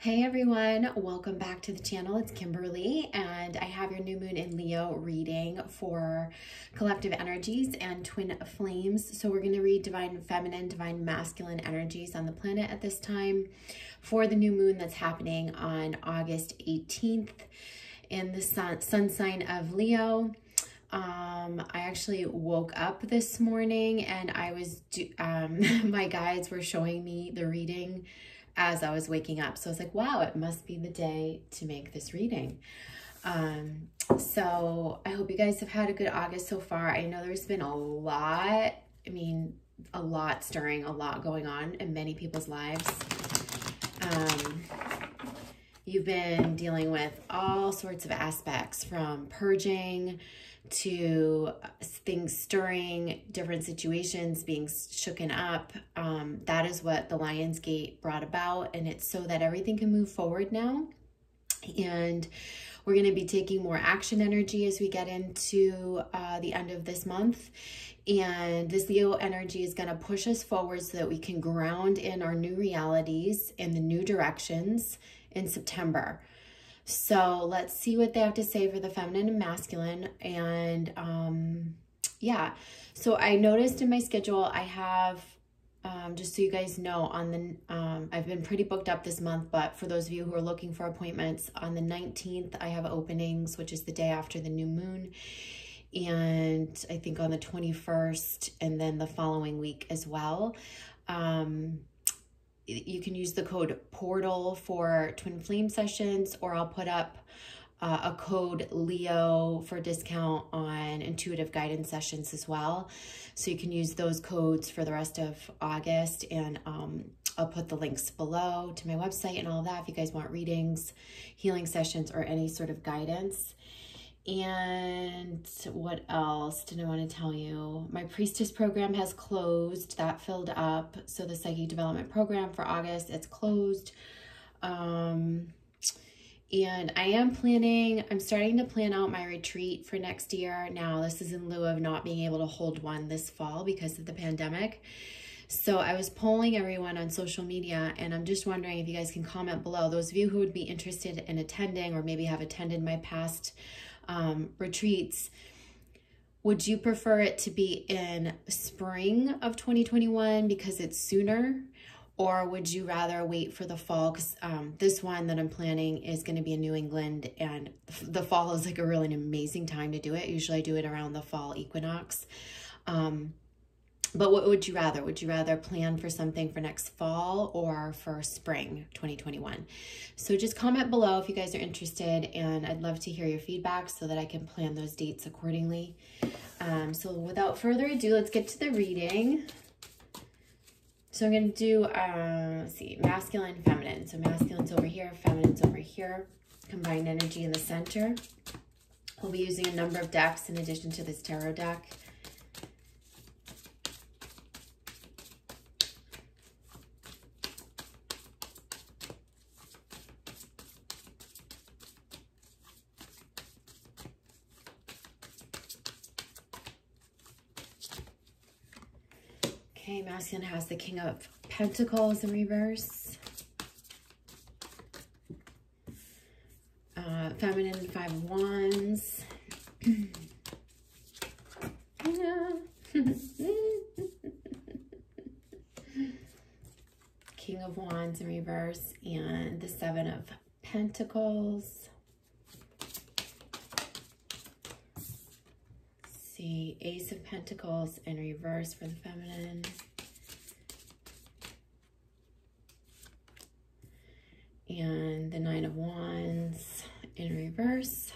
Hey everyone, welcome back to the channel. It's Kimberly and I have your new moon in Leo reading for collective energies and twin flames. So we're going to read divine feminine, divine masculine energies on the planet at this time for the new moon that's happening on August 18th in the sun sign of Leo. I actually woke up this morning and I was my guides were showing me the reading as I was waking up. So I was like, wow, it must be the day to make this reading. So I hope you guys have had a good August so far. I know there's been a lot, a lot stirring, a lot going on in many people's lives. You've been dealing with all sorts of aspects, from purging to things stirring, different situations being shooken up. That is what the Lion's Gate brought about, and it's so that everything can move forward now. And we're going to be taking more action energy as we get into the end of this month. And this Leo energy is going to push us forward so that we can ground in our new realities and the new directions in September. So let's see what they have to say for the feminine and masculine. And yeah, so I noticed in my schedule, I have, just so you guys know, on the, I've been pretty booked up this month, but for those of you who are looking for appointments, on the 19th, I have openings, which is the day after the new moon. And I think on the 21st and then the following week as well. You can use the code PORTAL for twin flame sessions, or I'll put up a code LEO for discount on intuitive guidance sessions as well. So you can use those codes for the rest of August, and I'll put the links below to my website and all of that if you guys want readings, healing sessions, or any sort of guidance. And what else did I want to tell you? My Priestess program has closed. That filled up. So the Psychic Development Program for August, it's closed. And I'm starting to plan out my retreat for next year. Now, this is in lieu of not being able to hold one this fall because of the pandemic. So I was polling everyone on social media, and I'm just wondering if you guys can comment below. Those of you who would be interested in attending, or maybe have attended my past retreats, would you prefer it to be in spring of 2021 because it's sooner, or would you rather wait for the fall? Because this one that I'm planning is going to be in New England, and the fall is like a really amazing time to do it. Usually I do it around the fall equinox. But what would you rather? Would you rather plan for something for next fall or for spring 2021? So just comment below if you guys are interested, and I'd love to hear your feedback so that I can plan those dates accordingly. So without further ado, let's get to the reading. So I'm going to do, let's see, masculine, feminine. So masculine's over here, feminine's over here. Combined energy in the center. We'll be using a number of decks in addition to this tarot deck. Okay, masculine has the King of Pentacles in reverse. Feminine, Five of Wands. King of Wands in reverse, and the Seven of Pentacles. See, Ace of Pentacles in reverse for the feminine. And the Nine of Wands in reverse.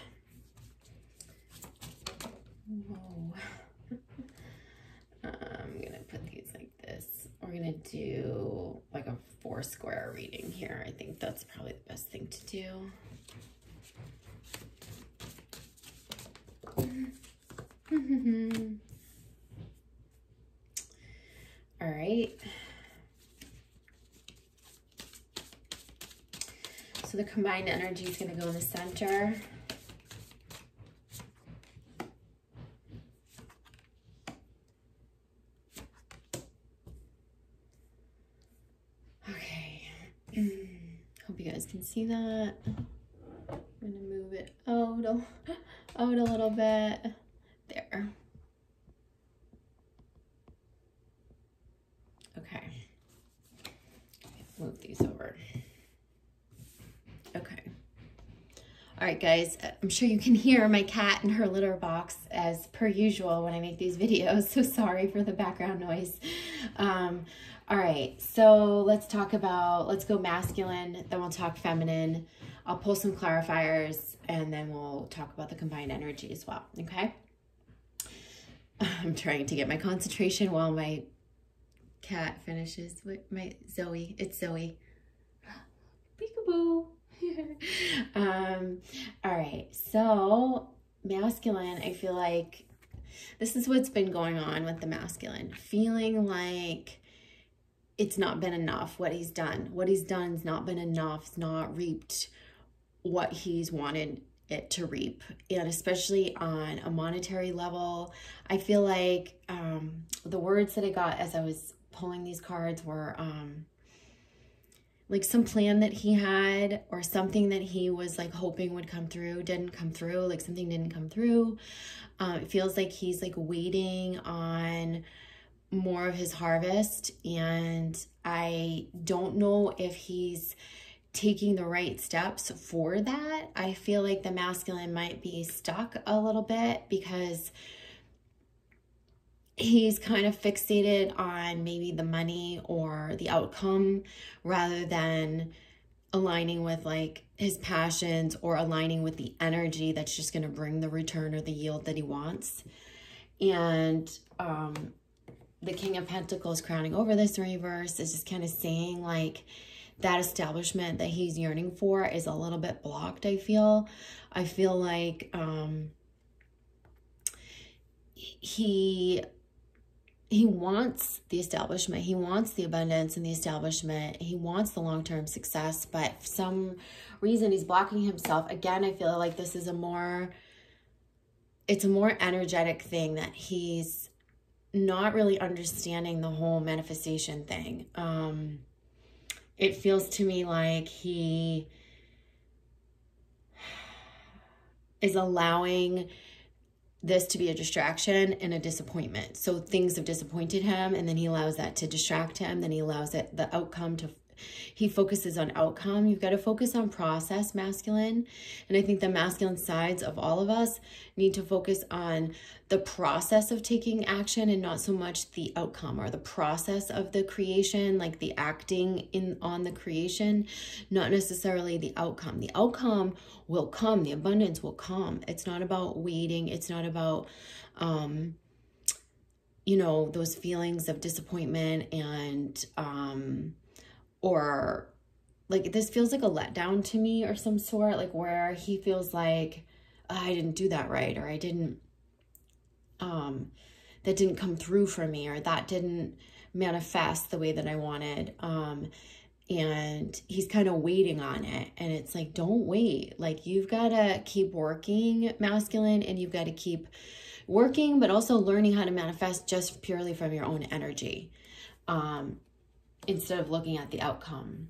Whoa. I'm going to put these like this. We're going to do like a 4-square reading here. I think that's probably the best thing to do. All right. So the combined energy is going to go in the center. you guys can see that. I'm gonna move it out a little bit. There. Okay. Move these over. Okay. All right, guys, I'm sure you can hear my cat in her litter box as per usual when I make these videos, so sorry for the background noise. All right, so let's go masculine, then we'll talk feminine. I'll pull some clarifiers, and then we'll talk about the combined energy as well, okay? I'm trying to get my concentration while my cat finishes with my Zoe. It's Zoe. Peekaboo. All right, so masculine, I feel like this is what's been going on with the masculine, feeling like it's not been enough what he's done. What he's done has not been enough. It's not reaped what he's wanted it to reap. And especially on a monetary level, I feel like the words that I got as I was pulling these cards were like some plan that he had, or something that he was like hoping would come through, didn't come through, like something didn't come through. It feels like he's like waiting on more of his harvest, and I don't know if he's taking the right steps for that. I feel like the masculine might be stuck a little bit because he's kind of fixated on maybe the money or the outcome rather than aligning with like his passions or aligning with the energy that's just going to bring the return or the yield that he wants. And the King of Pentacles crowning over this in reverse is just kind of saying like that establishment that he's yearning for is a little bit blocked. I feel like he wants the establishment, he wants the abundance in the establishment, he wants the long-term success, but for some reason he's blocking himself. Again, I feel like this is it's a more energetic thing, that he's not really understanding the whole manifestation thing. It feels to me like he is allowing this to be a distraction and a disappointment. So things have disappointed him, and then he allows that to distract him. Then he allows the outcome to, he focuses on outcome. You've got to focus on process, masculine. And I think the masculine sides of all of us need to focus on the process of taking action and not so much the outcome or the process of the creation, like the acting on the creation, not necessarily the outcome. The outcome will come, the abundance will come. It's not about waiting. It's not about, you know, those feelings of disappointment and, or like this feels like a letdown to me or some sort, like where he feels like, oh, I didn't do that right, or I didn't, that didn't come through for me, or that didn't manifest the way that I wanted. And he's kind of waiting on it. And it's like, don't wait. Like, you've got to keep working, masculine, and you've got to keep working, but also learning how to manifest just purely from your own energy, instead of looking at the outcome.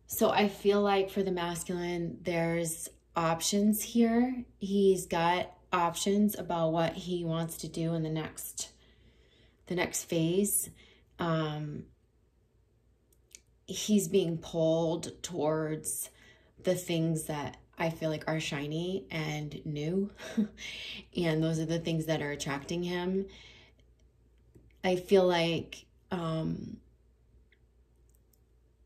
So I feel like for the masculine, there's options here. He's got options about what he wants to do in the next phase. He's being pulled towards the things that I feel like are shiny and new. And those are the things that are attracting him. I feel like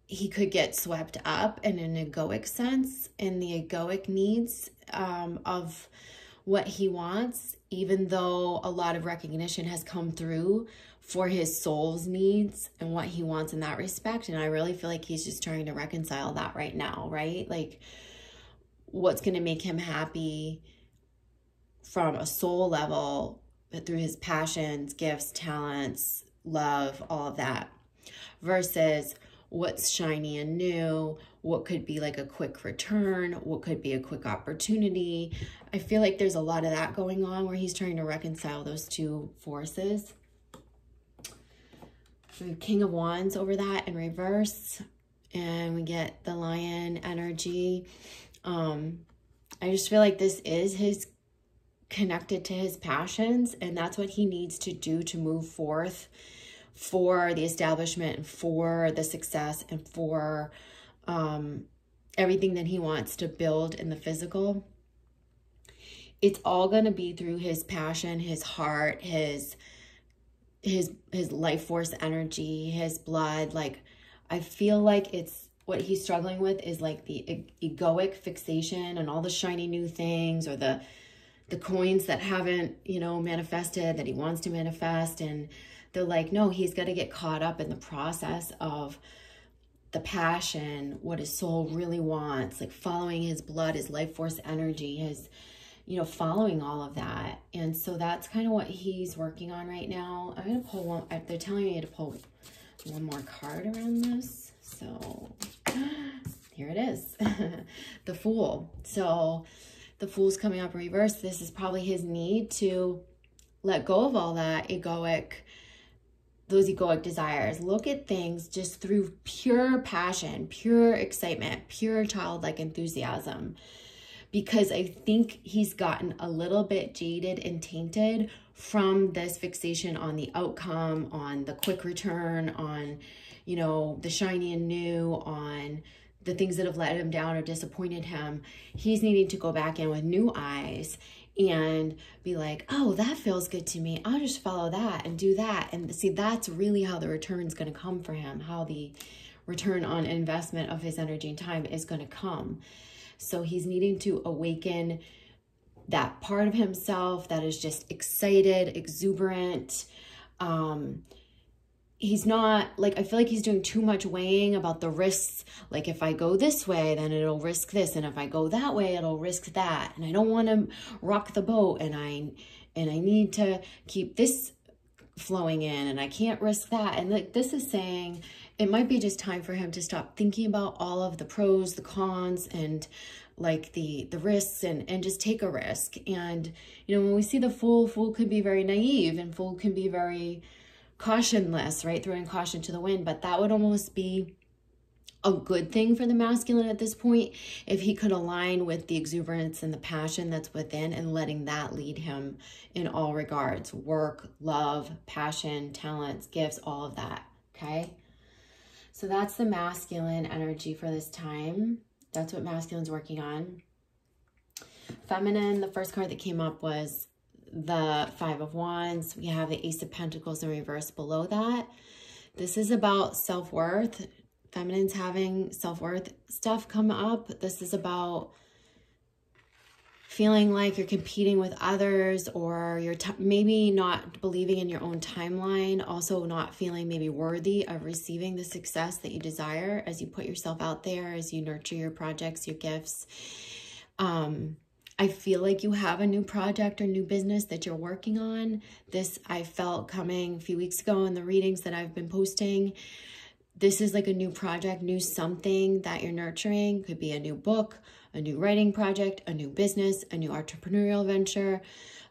he could get swept up in an egoic sense, in the egoic needs of what he wants, even though a lot of recognition has come through for his soul's needs and what he wants in that respect. And I really feel like he's just trying to reconcile that right now, right? Like, what's going to make him happy from a soul level through his passions, gifts, talents, love, all of that, versus what's shiny and new, what could be like a quick return, what could be a quick opportunity. I feel like there's a lot of that going on where he's trying to reconcile those two forces. We have King of Wands over that in reverse. and we get the lion energy. I just feel like this is his connected to his passions, and that's what he needs to do to move forth for the establishment and for the success and for everything that he wants to build in the physical. It's all going to be through his passion, his heart, his life force energy, his blood. Like, I feel like it's what he's struggling with is like the egoic fixation and all the shiny new things, or the coins that haven't, you know, manifested that he wants to manifest. And they're like, no, he's got to get caught up in the process of the passion, what his soul really wants, like following his blood, his life force energy, his, you know, following all of that. And so that's kind of what he's working on right now. I'm going to pull one. They're telling me to pull one more card around this. So here it is, the Fool. So the Fool's coming up in reverse. This is probably his need to let go of all that those egoic desires. Look at things just through pure passion, pure excitement, pure childlike enthusiasm. Because I think he's gotten a little bit jaded and tainted from this fixation on the outcome, on the quick return, on, you know, the shiny and new, on the things that have let him down or disappointed him. He's needing to go back in with new eyes and be like, oh, that feels good to me. I'll just follow that and do that. And see, that's really how the return is going to come for him, how the return on investment of his energy and time is going to come. So he's needing to awaken that part of himself that is just excited, exuberant. He's not, like, I feel like he's doing too much weighing about the risks. Like, if I go this way, then it'll risk this. And if I go that way, it'll risk that. And I don't want to rock the boat. And I need to keep this flowing in, and I can't risk that. And like, this is saying it might be just time for him to stop thinking about all of the pros, the cons, and like the risks, and just take a risk. And, you know, when we see the Fool could be very naive, and Fool can be very cautionless, right? Throwing caution to the wind. But that would almost be a good thing for the masculine at this point, if he could align with the exuberance and the passion that's within, and letting that lead him in all regards: work, love, passion, talents, gifts, all of that. Okay. So that's the masculine energy for this time. That's what masculine's working on. Feminine, the first card that came up was the Five of Wands. We have the Ace of Pentacles in reverse below that. This is about self-worth. Feminine's having self-worth stuff come up. This is about feeling like you're competing with others, or you're maybe not believing in your own timeline. Also not feeling maybe worthy of receiving the success that you desire as you put yourself out there, as you nurture your projects, your gifts. I feel like you have a new project or new business that you're working on. This I felt coming a few weeks ago in the readings that I've been posting. This is like a new project, new something that you're nurturing. Could be a new book, a new writing project, a new business, a new entrepreneurial venture,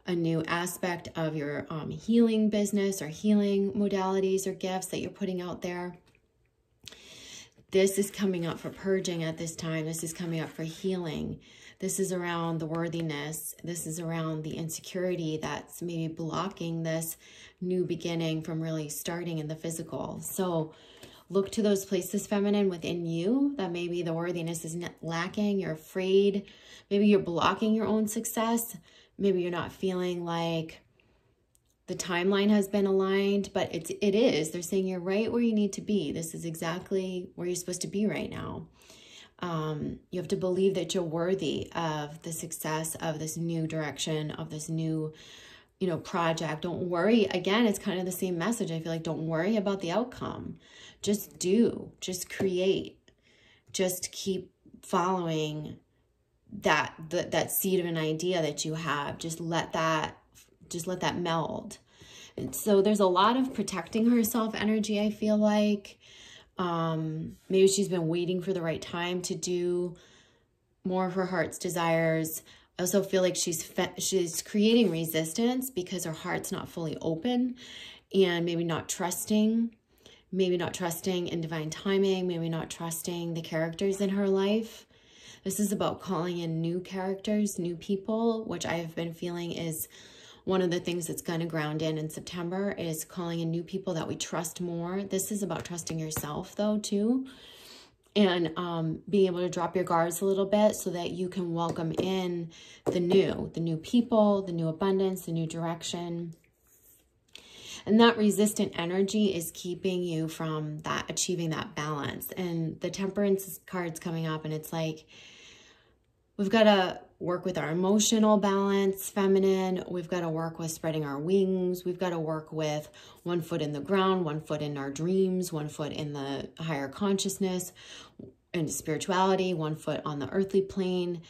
a new aspect of your healing business or healing modalities or gifts that you're putting out there. This is coming up for purging at this time. This is coming up for healing. This is around the worthiness. This is around the insecurity that's maybe blocking this new beginning from really starting in the physical. So look to those places, feminine, within you that maybe the worthiness is lacking. You're afraid. Maybe you're blocking your own success. Maybe you're not feeling like the timeline has been aligned, but it is. They're saying you're right where you need to be. This is exactly where you're supposed to be right now. You have to believe that you're worthy of the success of this new direction, of this new, you know, project. Don't worry. Again, it's kind of the same message. I feel like don't worry about the outcome. Just do, just create, just keep following that seed of an idea that you have. Just let that meld. And so there's a lot of protecting herself energy, I feel like. Maybe she's been waiting for the right time to do more of her heart's desires. I also feel like she's creating resistance because her heart's not fully open, and maybe not trusting, maybe not trusting in divine timing, maybe not trusting the characters in her life. This is about calling in new characters, new people, which I have been feeling is one of the things that's going to ground in September, is calling in new people that we trust more. This is about trusting yourself though too, and being able to drop your guards a little bit so that you can welcome in the new people, the new abundance, the new direction. And that resistant energy is keeping you from that, achieving that balance. And the Temperance card's coming up, and it's like, we've got to work with our emotional balance, feminine. We've got to work with spreading our wings. We've got to work with one foot in the ground, one foot in our dreams, one foot in the higher consciousness and spirituality, one foot on the earthly plane.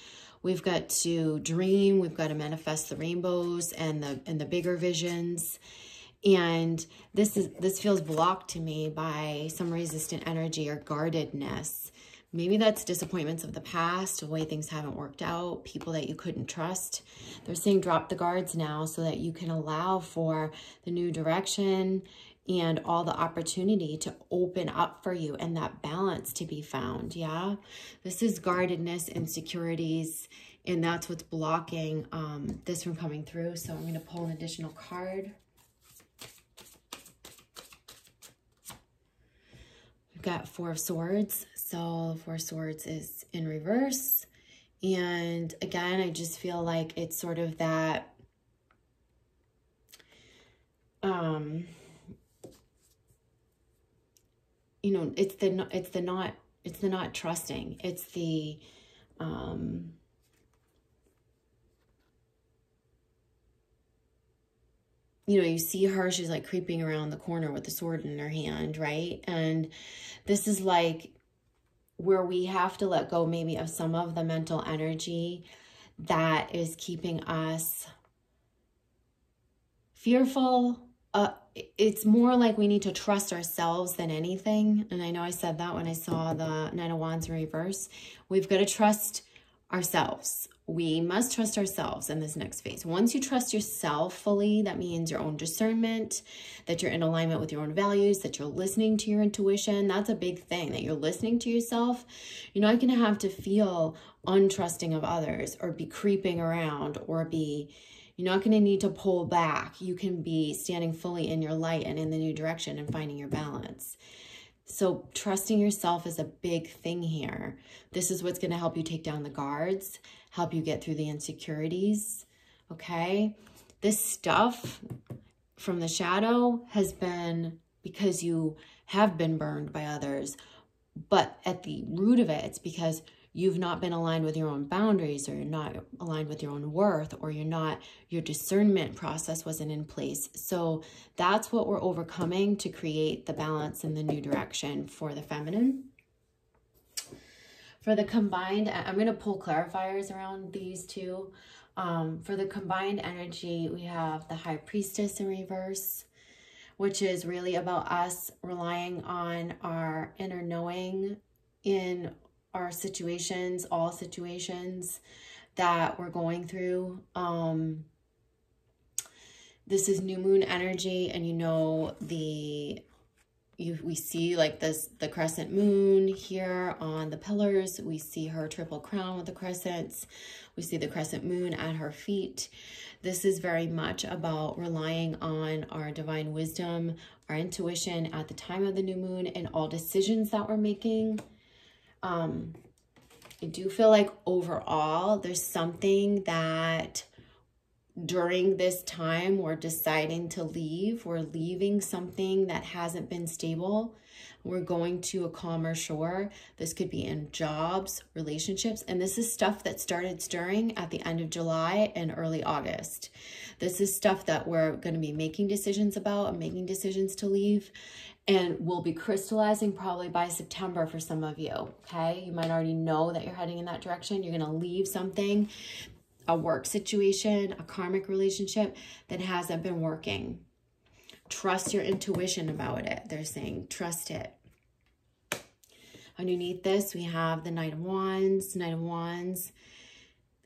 We've got to dream. We've got to manifest the rainbows and the bigger visions. And this feels blocked to me by some resistant energy or guardedness. Maybe that's disappointments of the past, the way things haven't worked out, people that you couldn't trust. They're saying drop the guards now so that you can allow for the new direction and all the opportunity to open up for you and that balance to be found, yeah? This is guardedness, insecurities, and that's what's blocking this from coming through. So I'm going to pull an additional card. We've got Four of Swords. So Four of Swords is in reverse. And again, I just feel like it's sort of that, you know, it's the not trusting. It's the, you know, you see her, she's like creeping around the corner with the sword in her hand, right? And this is like where we have to let go maybe of some of the mental energy that is keeping us fearful. It's more like we need to trust ourselves than anything. And I know I said that when I saw the Nine of Wands in reverse. We've got to trust ourselves. We must trust ourselves in this next phase. Once you trust yourself fully, that means your own discernment, that you're in alignment with your own values, that you're listening to your intuition. That's a big thing, that you're listening to yourself. You're not going to have to feel untrusting of others or be creeping around or be, you're not going to need to pull back. You can be standing fully in your light and in the new direction and finding your balance. So trusting yourself is a big thing here. This is what's going to help you take down the guards, help you get through the insecurities, okay? This stuff from the shadow has been because you have been burned by others, but at the root of it, it's because you've not been aligned with your own boundaries, or you're not aligned with your own worth, or your discernment process wasn't in place. So that's what we're overcoming to create the balance in the new direction for the feminine. For the combined, I'm going to pull clarifiers around these two. For the combined energy, we have the High Priestess in reverse, which is really about us relying on our inner knowing in our situations, all situations that we're going through. This is new moon energy, and you know, we see like the crescent moon here on the pillars. We see her triple crown with the crescents. We see the crescent moon at her feet. This is very much about relying on our divine wisdom, our intuition at the time of the new moon, and all decisions that we're making. I do feel like overall there's something that during this time we're deciding to leave. We're leaving something that hasn't been stable. We're going to a calmer shore. This could be in jobs, relationships, and this is stuff that started stirring at the end of July and early August. This is stuff that we're going to be making decisions about and making decisions to leave. And will be crystallizing probably by September for some of you, okay? You might already know that you're heading in that direction. You're going to leave something, a work situation, a karmic relationship that hasn't been working. Trust your intuition about it. They're saying trust it. Underneath this, we have the Knight of Wands. Knight of Wands,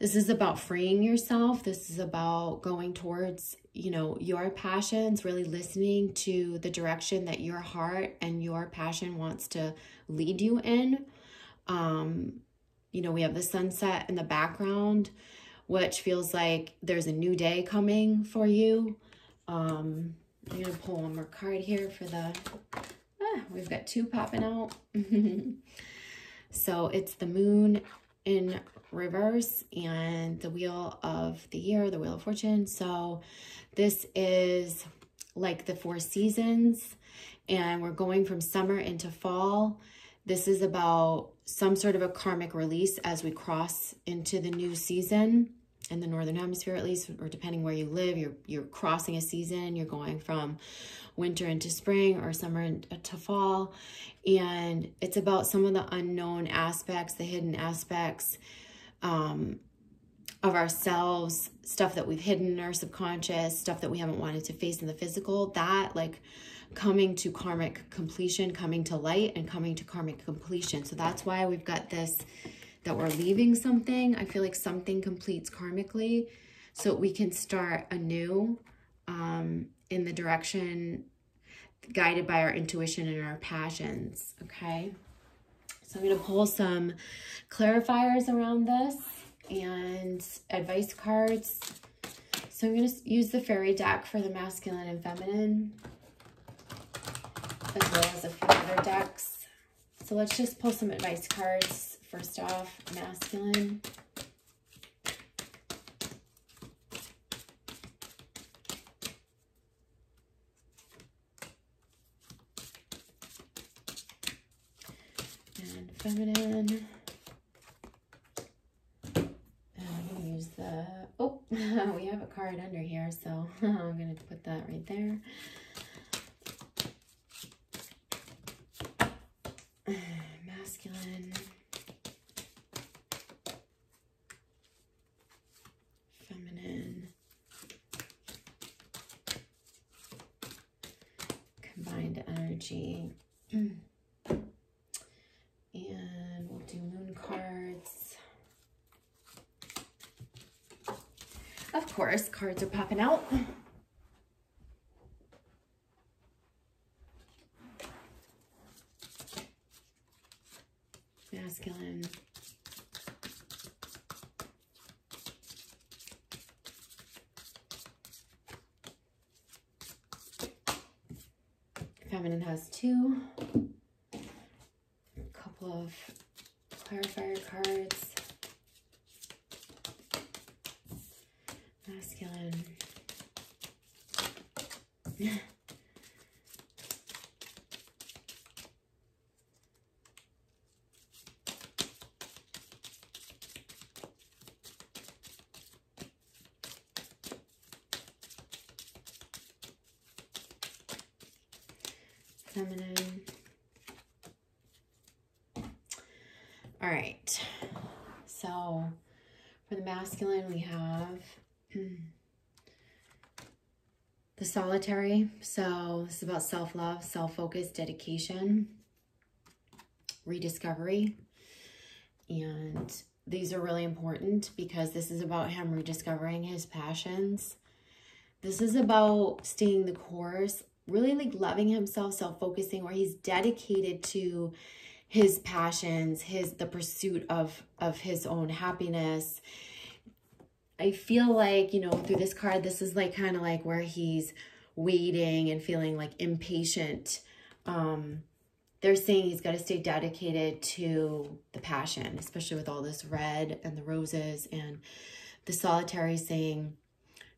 This is about freeing yourself. This is about going towards, you know, your passions, really listening to the direction that your heart and your passion wants to lead you in. You know, we have the sunset in the background, which feels like there's a new day coming for you. I'm going to pull one more card here for the, we've got two popping out. So it's the moon in reverse and the wheel of the year, the wheel of fortune. So this is like the 4 seasons, and we're going from summer into fall. This is about some sort of a karmic release as we cross into the new season in the Northern Hemisphere, at least, or depending where you live, you're crossing a season. You're going from winter into spring or summer into fall. And it's about some of the unknown aspects, the hidden aspects of ourselves, stuff that we've hidden in our subconscious, stuff that we haven't wanted to face in the physical, that like coming to karmic completion, coming to light and coming to karmic completion. So that's why we've got this, that we're leaving something. I feel like something completes karmically so we can start anew in the direction guided by our intuition and our passions, okay? So I'm going to pull some clarifiers around this and advice cards. So I'm going to use the fairy deck for the masculine and feminine, as well as a few other decks. So let's just pull some advice cards. First off, masculine. And feminine. And I'm going to use the, oh, we have a card under here, so I'm going to put that right there. Masculine. Feminine. Combined energy. And we'll do moon cards. Of course, cards are popping out. Masculine. Feminine has 2. A couple of clarifier cards. Masculine. Feminine. All right. So for the masculine, we have the solitary. So this is about self-love, self-focus, dedication, rediscovery. And these are really important because this is about him rediscovering his passions. This is about staying the course, really like loving himself, self-focusing, where he's dedicated to his passions, the pursuit of his own happiness. I feel like, you know, through this card, this is like kind of like where he's waiting and feeling like impatient. They're saying he's got to stay dedicated to the passion, especially with all this red and the roses, and the solitary saying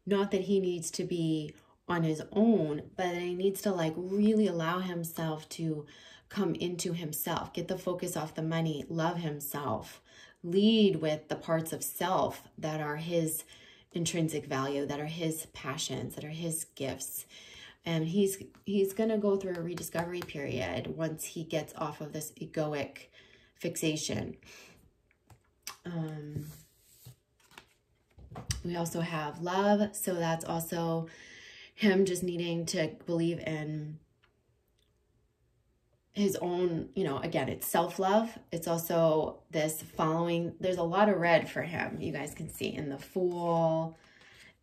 not that he needs to be on his own, but he needs to like really allow himself to come into himself, get the focus off the money, love himself, lead with the parts of self that are his intrinsic value, that are his passions, that are his gifts. And he's going to go through a rediscovery period once he gets off of this egoic fixation. We also have love. So that's also him just needing to believe in his own, you know, again, it's self-love. It's also this following. There's a lot of red for him. You guys can see in the Fool,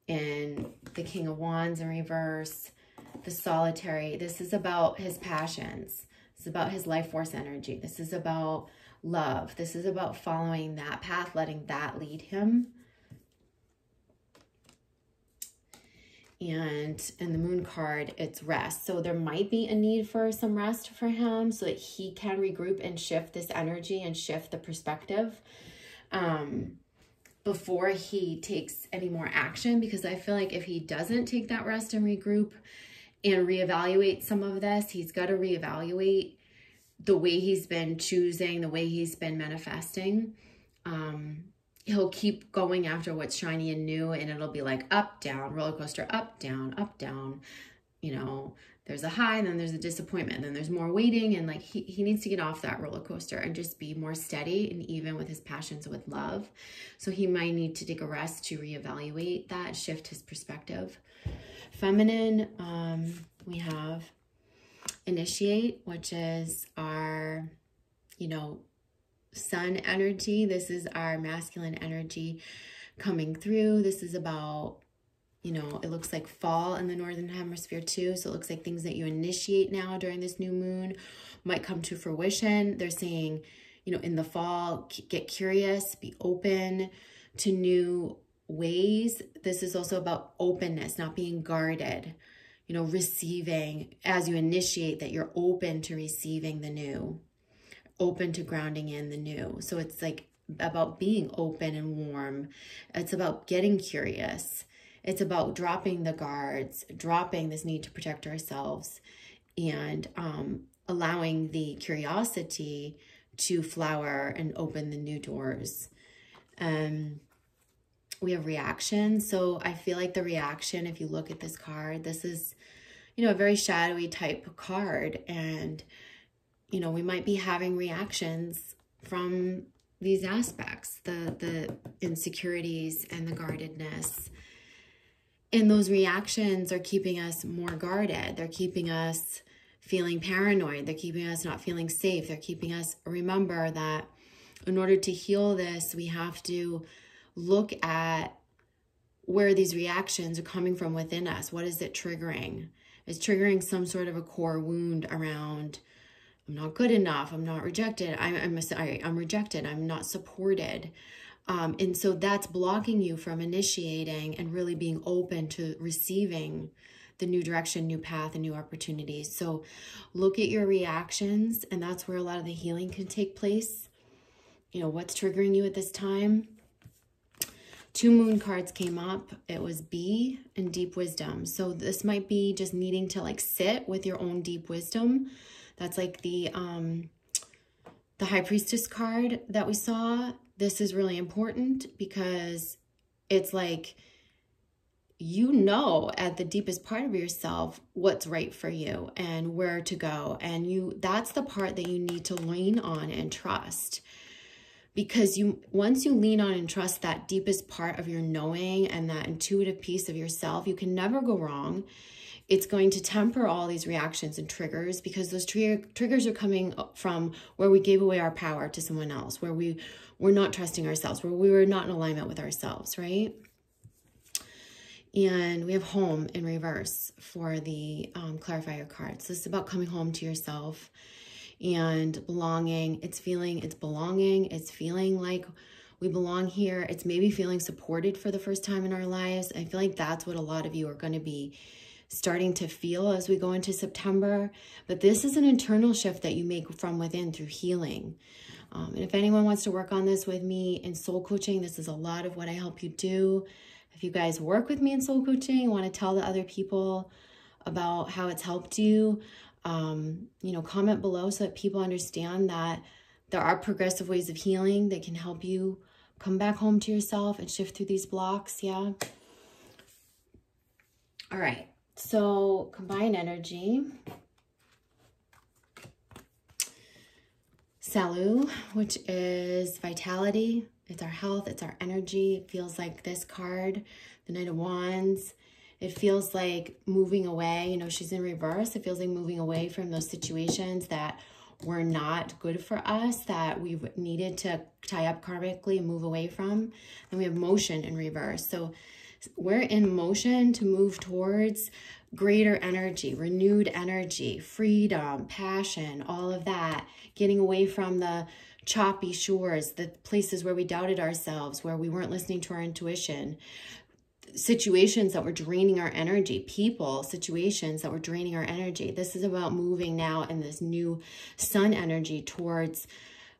in the King of Wands in reverse, the Solitary. This is about his passions. This is about his life force energy. This is about love. This is about following that path, letting that lead him. And in the Moon card, it's rest. So there might be a need for some rest for him so that he can regroup and shift this energy and shift the perspective before he takes any more action. Because I feel like if he doesn't take that rest and regroup and reevaluate some of this, he's got to reevaluate the way he's been choosing, the way he's been manifesting. He'll keep going after what's shiny and new, and it'll be like up, down, roller coaster, up, down. You know, there's a high, and then there's a disappointment, and then there's more waiting, and like he needs to get off that roller coaster and just be more steady and even with his passions, with love. So he might need to take a rest to reevaluate that, shift his perspective. Feminine, we have initiate, which is our, you know, sun energy. This is our masculine energy coming through. This is about, you know, it looks like fall in the northern hemisphere too. So it looks like things that you initiate now during this new moon might come to fruition. They're saying, you know, in the fall, get curious, be open to new ways. This is also about openness, not being guarded, you know, receiving as you initiate, that you're open to receiving the new, open to grounding in the new. So it's like about being open and warm. It's about getting curious. It's about dropping the guards, dropping this need to protect ourselves, and allowing the curiosity to flower and open the new doors. We have reaction. So I feel like the reaction, if you look at this card, this is, you know, a very shadowy type card. And you know, we might be having reactions from these aspects, the insecurities and the guardedness. And those reactions are keeping us more guarded. They're keeping us feeling paranoid. They're keeping us not feeling safe. They're keeping us, remember that in order to heal this, we have to look at where these reactions are coming from within us. What is it triggering? It's triggering some sort of a core wound around, I'm not good enough, I'm not rejected, I'm rejected, I'm not supported. And so that's blocking you from initiating and really being open to receiving the new direction, new path, and new opportunities. So look at your reactions, and that's where a lot of the healing can take place. You know, what's triggering you at this time? 2 moon cards came up. It was Be and Deep Wisdom. So this might be just needing to like sit with your own deep wisdom. That's like the High Priestess card that we saw. This is really important because it's like, you know, at the deepest part of yourself, what's right for you and where to go. And that's the part that you need to lean on and trust. Because once you lean on and trust that deepest part of your knowing and that intuitive piece of yourself, you can never go wrong. It's going to temper all these reactions and triggers, because those triggers are coming from where we gave away our power to someone else, where we were not trusting ourselves, where we were not in alignment with ourselves, right? And we have Home in reverse for the clarifier cards. So this is about coming home to yourself and belonging. It's belonging. It's feeling like we belong here. It's maybe feeling supported for the first time in our lives. I feel like that's what a lot of you are going to be starting to feel as we go into September. But this is an internal shift that you make from within through healing. And if anyone wants to work on this with me in soul coaching, this is a lot of what I help you do. If you guys work with me in soul coaching, want to tell the other people about how it's helped you, you know, comment below so that people understand that there are progressive ways of healing that can help you come back home to yourself and shift through these blocks. Yeah. All right. So combined energy. Salu, which is vitality. It's our health. It's our energy. It feels like this card, the Knight of Wands. It feels like moving away. You know, she's in reverse. It feels like moving away from those situations that were not good for us, that we've needed to tie up karmically and move away from. And we have motion in reverse. So we're in motion to move towards greater energy, renewed energy, freedom, passion, all of that, getting away from the choppy shores, the places where we doubted ourselves, where we weren't listening to our intuition, situations that were draining our energy, people, situations that were draining our energy. This is about moving now in this new sun energy towards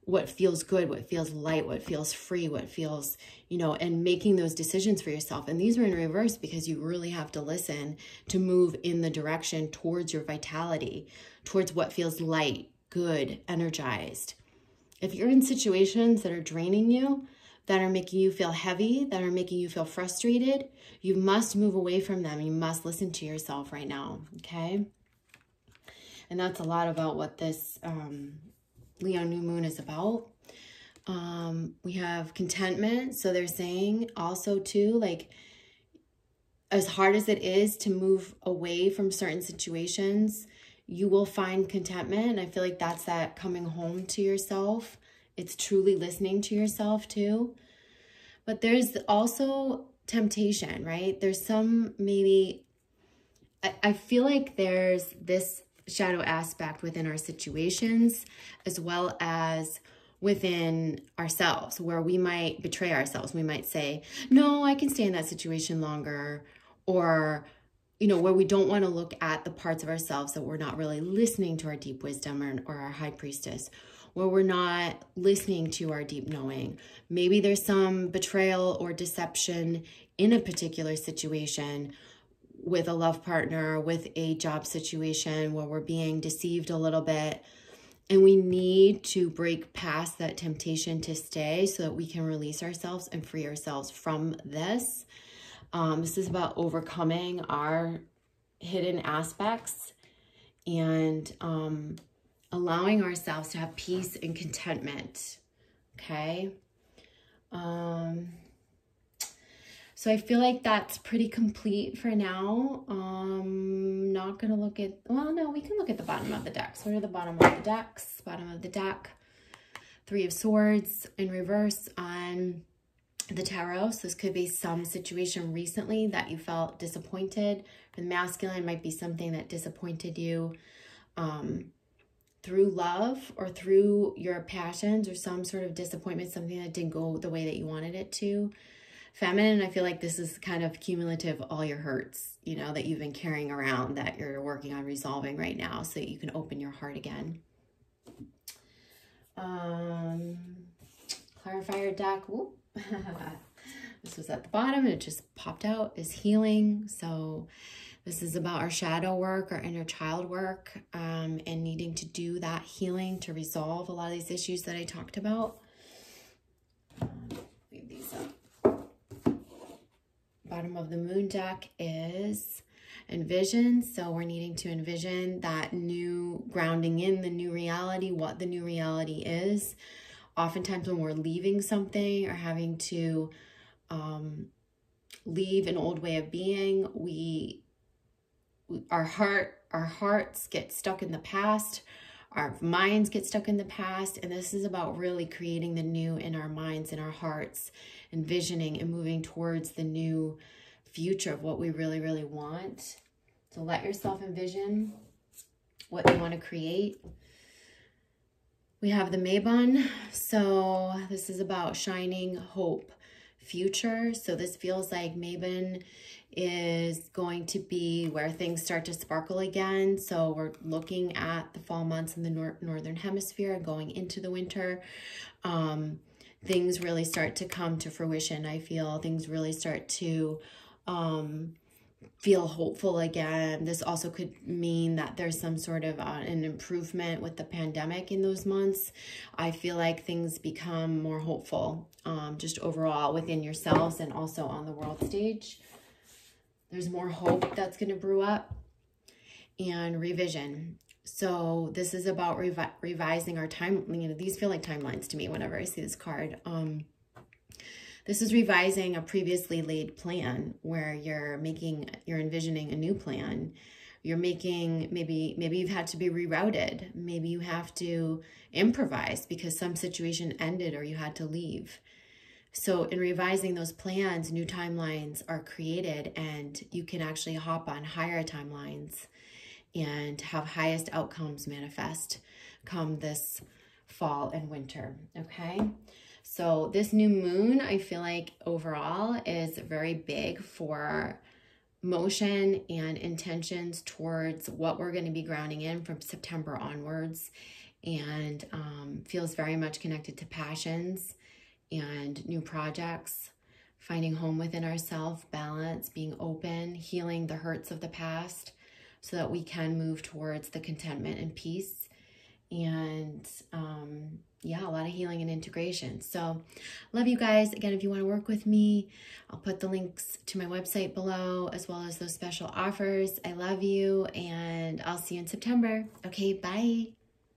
what feels good, what feels light, what feels free, what feels, you know, and making those decisions for yourself. And these are in reverse because you really have to listen to move in the direction towards your vitality, towards what feels light, good, energized. If you're in situations that are draining you, that are making you feel heavy, that are making you feel frustrated, you must move away from them. You must listen to yourself right now, okay? And that's a lot about what this Leo new moon is about. We have contentment. So they're saying also too, like, as hard as it is to move away from certain situations, you will find contentment. And I feel like that's that coming home to yourself. It's truly listening to yourself too. But there's also temptation, right? There's some, maybe, I feel like there's this shadow aspect within our situations as well as within ourselves, where we might betray ourselves. We might say, no, I can stay in that situation longer. Or, you know, where we don't want to look at the parts of ourselves that we're not really listening to our deep wisdom or our high priestess, where we're not listening to our deep knowing. Maybe there's some betrayal or deception in a particular situation with a love partner, with a job situation where we're being deceived a little bit. And we need to break past that temptation to stay so that we can release ourselves and free ourselves from this. This is about overcoming our hidden aspects and allowing ourselves to have peace and contentment, okay? So I feel like that's pretty complete for now. Not going to look at, well, no, we can look at the bottom of the decks. What are the bottom of the decks? Bottom of the deck, Three of Swords in reverse on the tarot. So this could be some situation recently that you felt disappointed. For the masculine, might be something that disappointed you through love or through your passions, or some sort of disappointment, something that didn't go the way that you wanted it to. Feminine, I feel like this is kind of cumulative, all your hurts, you know, that you've been carrying around that you're working on resolving right now so that you can open your heart again. Clarifier deck. Whoop. This was at the bottom and it just popped out, is healing. So this is about our shadow work, our inner child work, and needing to do that healing to resolve a lot of these issues that I talked about. Leave these up. Bottom of the moon deck is envision. So we're needing to envision that new grounding in the new reality, what the new reality is. Oftentimes when we're leaving something or having to leave an old way of being, our hearts get stuck in the past, our minds get stuck in the past, and this is about really creating the new in our minds and our hearts, envisioning and moving towards the new future of what we really, really want. So let yourself envision what you want to create. We have the Mabon. So this is about shining hope, future. So this feels like Mabon is going to be where things start to sparkle again. So we're looking at the fall months in the northern hemisphere and going into the winter. Things really start to come to fruition. I feel things really start to feel hopeful again. This also could mean that there's some sort of an improvement with the pandemic in those months. I feel like things become more hopeful, just overall within yourselves and also on the world stage. There's more hope that's going to brew up. And revision. So this is about revising our time. You know, these feel like timelines to me whenever I see this card. This is revising a previously laid plan where you're envisioning a new plan, You're making, maybe you've had to be rerouted. Maybe you have to improvise because some situation ended or you had to leave. So in revising those plans, new timelines are created, and you can actually hop on higher timelines and have highest outcomes manifest come this fall and winter, okay? So this new moon, I feel like overall is very big for motion and intentions towards what we're going to be grounding in from September onwards, and feels very much connected to passions and new projects, finding home within ourselves, balance, being open, healing the hurts of the past so that we can move towards the contentment and peace. And yeah, a lot of healing and integration. So love you guys. Again, if you want to work with me, I'll put the links to my website below, as well as those special offers. I love you, and I'll see you in September. Okay, bye.